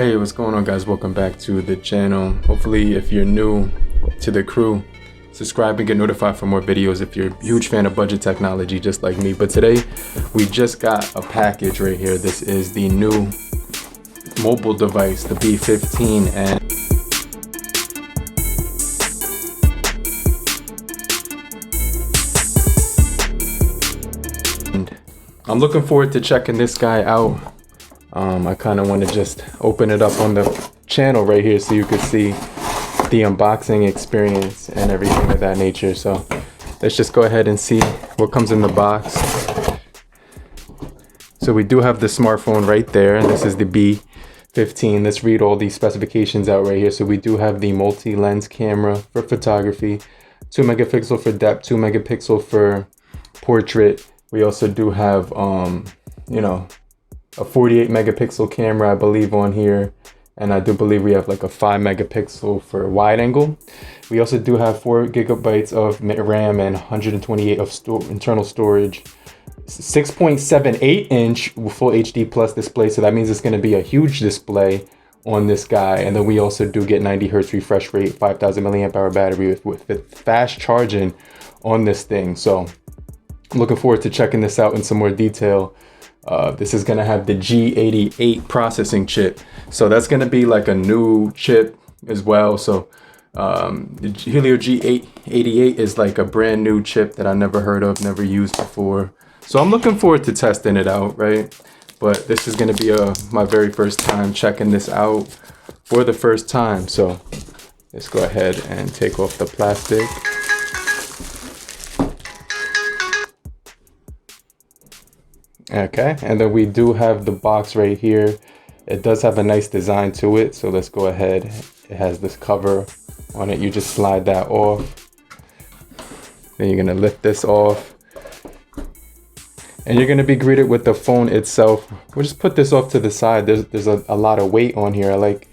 Hey, what's going on, guys? Welcome back to the channel. Hopefully, if you're new to the crew, subscribe and get notified for more videos if you're a huge fan of budget technology just like me. But today we just got a package right here. This is the new mobile device, the B15, and I'm looking forward to checking this guy out. I kind of want to just open it up on the channel right here so you could see the unboxing experience and everything of that nature. So let's just go ahead and see what comes in the box. So we do have the smartphone right there, and this is the B15. Let's read all these specifications out right here. So we do have the multi-lens camera for photography, 2 megapixel for depth, 2 megapixel for portrait. We also do have, a 48 megapixel camera, I believe, on here. And I do believe we have like a 5 megapixel for wide angle. We also do have 4 gigabytes of RAM and 128 of internal storage. 6.78 inch full HD plus display. So that means it's going to be a huge display on this guy. And then we also do get 90 hertz refresh rate, 5000 milliamp hour battery with fast charging on this thing. So I'm looking forward to checking this out in some more detail. This is going to have the G88 processing chip. So that's going to be like a new chip as well. So the Helio G88 is like a brand new chip that I never heard of, never used before. So I'm looking forward to testing it out, right? But this is going to be my very first time checking this out for the first time. So let's go ahead and take off the plastic. Okay, and then we do have the box right here. It does have a nice design to it, so let's go ahead. It has this cover on it. You just slide that off. Then you're gonna lift this off. And you're gonna be greeted with the phone itself. We'll just put this off to the side. There's a lot of weight on here. I like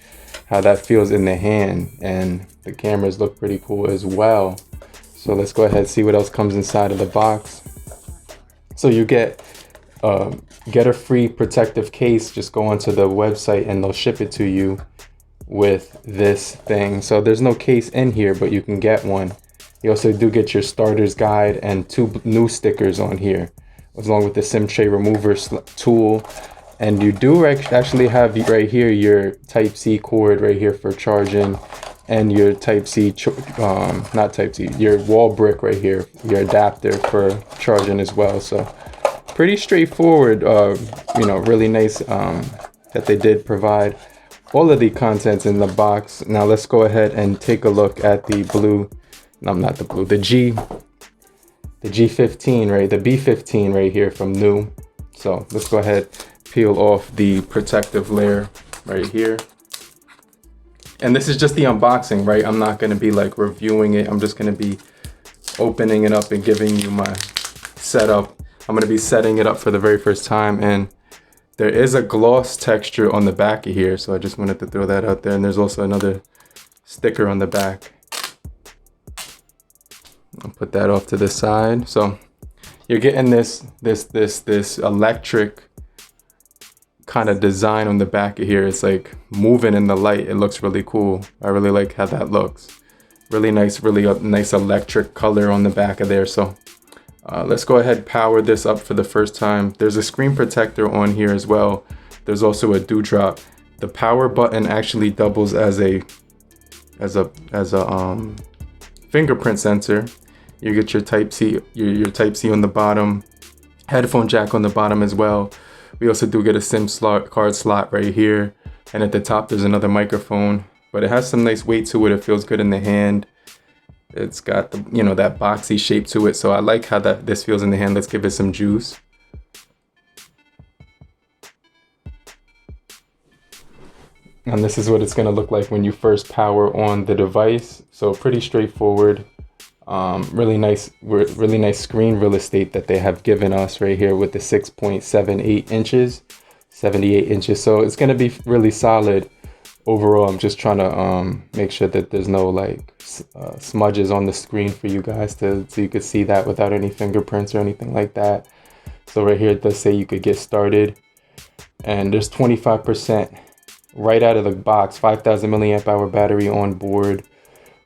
how that feels in the hand, and the cameras look pretty cool as well. So let's go ahead and see what else comes inside of the box. So you get a free protective case. Just go onto the website and they'll ship it to you with this thing. So there's no case in here, but you can get one. You also do get your starter's guide and 2 new stickers on here, along with the SIM tray remover tool. And you do actually have right here your Type-C cord right here for charging, and your Type-C, not Type-C, your wall brick right here, your adapter for charging as well. So pretty straightforward, really nice that they did provide all of the contents in the box. Now let's go ahead and take a look at the G15, right? The B15 right here from NUU. So let's go ahead, peel off the protective layer right here. And this is just the unboxing, right? I'm not going to be like reviewing it. I'm just going to be opening it up and giving you my setup. I'm going to be setting it up for the very first time, and there is a gloss texture on the back of here, so I just wanted to throw that out there. And there's also another sticker on the back. I'll put that off to the side. So you're getting this electric kind of design on the back of here. It's like moving in the light. It looks really cool. I really like how that looks. Really nice electric color on the back of there. So let's go ahead and power this up for the first time. There's a screen protector on here as well. There's also a dewdrop. The power button actually doubles as a fingerprint sensor. You get your Type-C, your Type-C on the bottom, headphone jack on the bottom as well. We also do get a SIM card slot right here, and at the top there's another microphone. But it has some nice weight to it. It feels good in the hand. It's got the, that boxy shape to it. So I like how this feels in the hand. Let's give it some juice. And this is what it's going to look like when you first power on the device. So pretty straightforward. Really nice screen real estate that they have given us right here with the 6.78 inches, 78 inches. So it's going to be really solid. Overall, I'm just trying to make sure that there's no smudges on the screen for you guys so you could see that without any fingerprints or anything like that. So right here it does say you could get started, and there's 25% right out of the box, 5,000 milliamp hour battery on board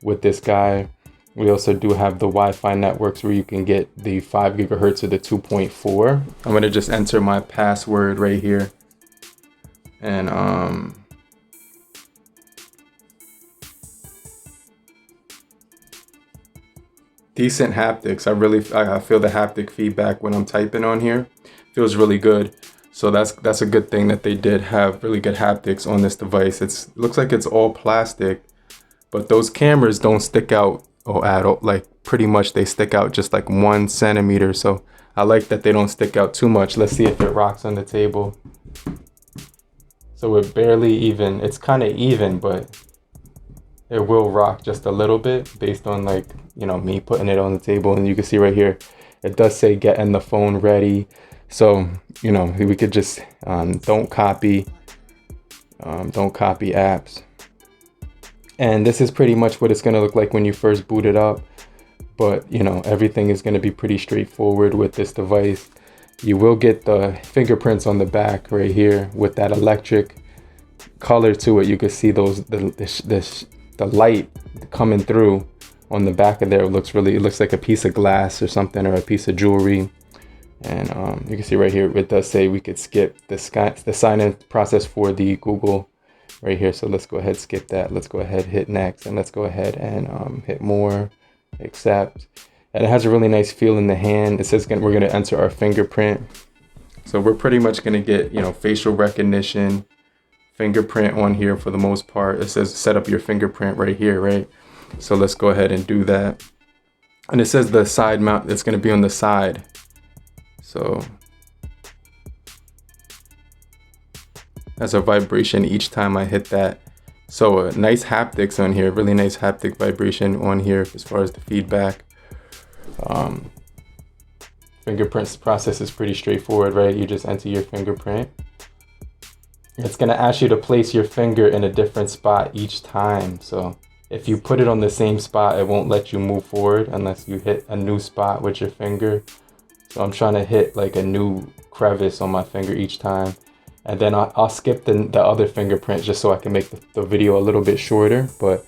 with this guy. We also do have the Wi-Fi networks where you can get the 5 gigahertz or the 2.4. I'm gonna just enter my password right here. And decent haptics. I feel the haptic feedback when I'm typing on here. Feels really good. So that's a good thing that they did have really good haptics on this device. It looks like it's all plastic, but those cameras don't stick out at all. Like pretty much they stick out just like 1 centimeter. So I like that they don't stick out too much. Let's see if it rocks on the table. So we're barely even. It's kind of even, but it will rock just a little bit based on, like, you know, me putting it on the table. And you can see right here, it does say getting the phone ready. So, you know, we could just don't copy apps. And this is pretty much what it's going to look like when you first boot it up. But, you know, everything is going to be pretty straightforward with this device. You will get the fingerprints on the back right here with that electric color to it. You can see those the light coming through on the back of there. It looks like a piece of glass or something, or a piece of jewelry. And you can see right here, it does say we could skip the sign-in process for the Google right here. So let's go ahead, skip that. Let's go ahead, hit next, and let's go ahead and hit more, accept. And it has a really nice feel in the hand. It says we're going to enter our fingerprint. So we're pretty much going to get, you know, facial recognition, fingerprint on here for the most part. It says set up your fingerprint right here, right? So let's go ahead and do that. And it says the side mount, it's going to be on the side. So that's a vibration each time I hit that. So nice haptics on here, really nice haptic vibration on here as far as the feedback. Fingerprints process is pretty straightforward, right? You just enter your fingerprint. It's going to ask you to place your finger in a different spot each time. So if you put it on the same spot, it won't let you move forward unless you hit a new spot with your finger. So I'm trying to hit like a new crevice on my finger each time. And then I'll skip the other fingerprint just so I can make the video a little bit shorter. But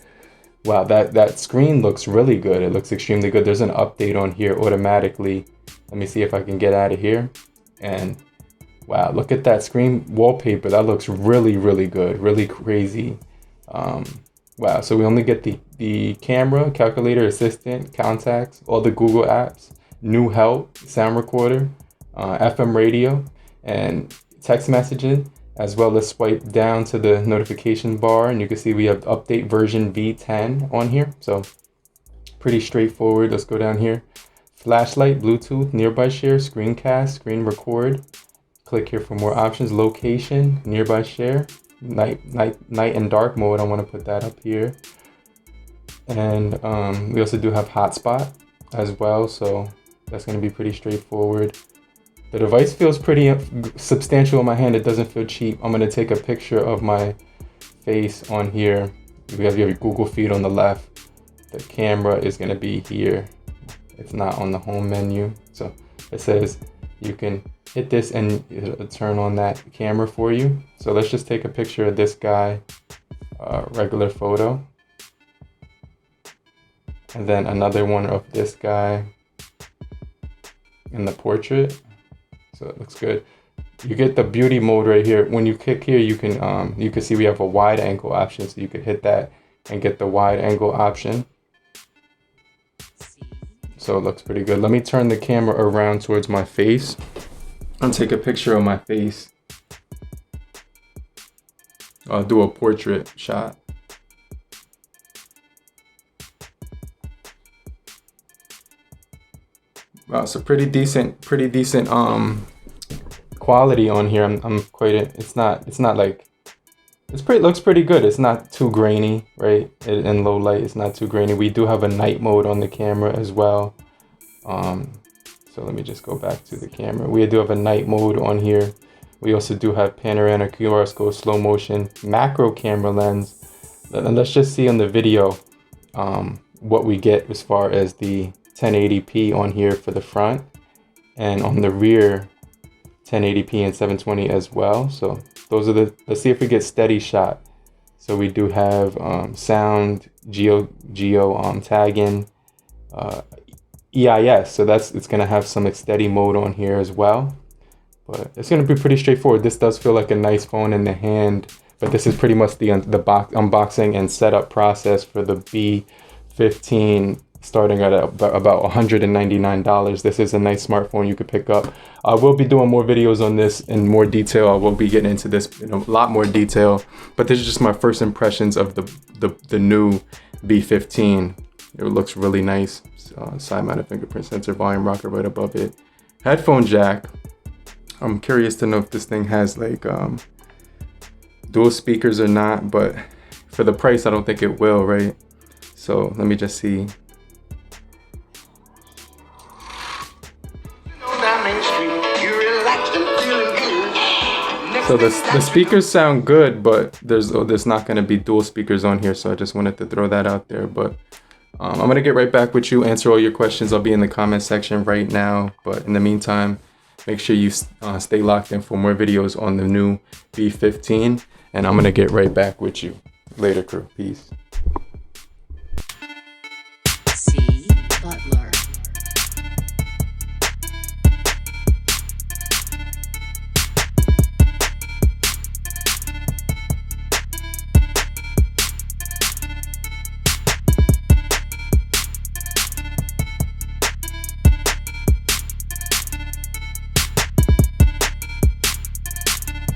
wow, that screen looks really good. It looks extremely good. There's an update on here automatically. Let me see if I can get out of here. And wow, look at that screen wallpaper. That looks really, really good, really crazy. Wow, so we only get the camera, calculator, assistant, contacts, all the Google apps, new help, sound recorder, FM radio, and text messaging, as well as swipe down to the notification bar. And you can see we have update version V10 on here. So pretty straightforward. Let's go down here. Flashlight, Bluetooth, nearby share, screencast, screen record. Click here for more options. Location, nearby share, night and dark mode. I want to put that up here. And we also do have hotspot as well. So that's going to be pretty straightforward. The device feels pretty substantial in my hand. It doesn't feel cheap. I'm going to take a picture of my face on here. We have your Google feed on the left. The camera is going to be here. It's not on the home menu. So it says you can hit this and it'll turn on that camera for you. So let's just take a picture of this guy, regular photo. And then another one of this guy in the portrait. So it looks good. You get the beauty mode right here. When you click here, you can see we have a wide angle option. So you could hit that and get the wide angle option. So it looks pretty good. Let me turn the camera around towards my face and take a picture of my face. I'll do a portrait shot. Wow, so pretty decent quality on here. I'm quite, it's not like, looks pretty good. It's not too grainy, right? In low light, it's not too grainy. We do have a night mode on the camera as well. So let me just go back to the camera. We do have a night mode on here. We also do have panoramic, QR, slow motion, macro camera lens. And let's just see on the video what we get as far as the 1080p on here for the front, and on the rear 1080p and 720 as well. So those are let's see if we get steady shot. So we do have sound, geo tagging, EIS. So it's gonna have some steady mode on here as well. But it's gonna be pretty straightforward. This does feel like a nice phone in the hand, but this is pretty much the box unboxing and setup process for the B15, starting at about $199. This is a nice smartphone you could pick up. I will be doing more videos on this in more detail. I will be getting into this in a lot more detail, but this is just my first impressions of the new B15. It looks really nice. Side mounted fingerprint sensor, volume rocker right above it. Headphone jack. I'm curious to know if this thing has like dual speakers or not, but for the price, I don't think it will, right? So let me just see. So the speakers sound good, but there's not going to be dual speakers on here, so I just wanted to throw that out there. But I'm going to get right back with you, answer all your questions. I'll be in the comment section right now, but in the meantime, make sure you stay locked in for more videos on the new B15, and I'm going to get right back with you. Later, crew. Peace. cbutler.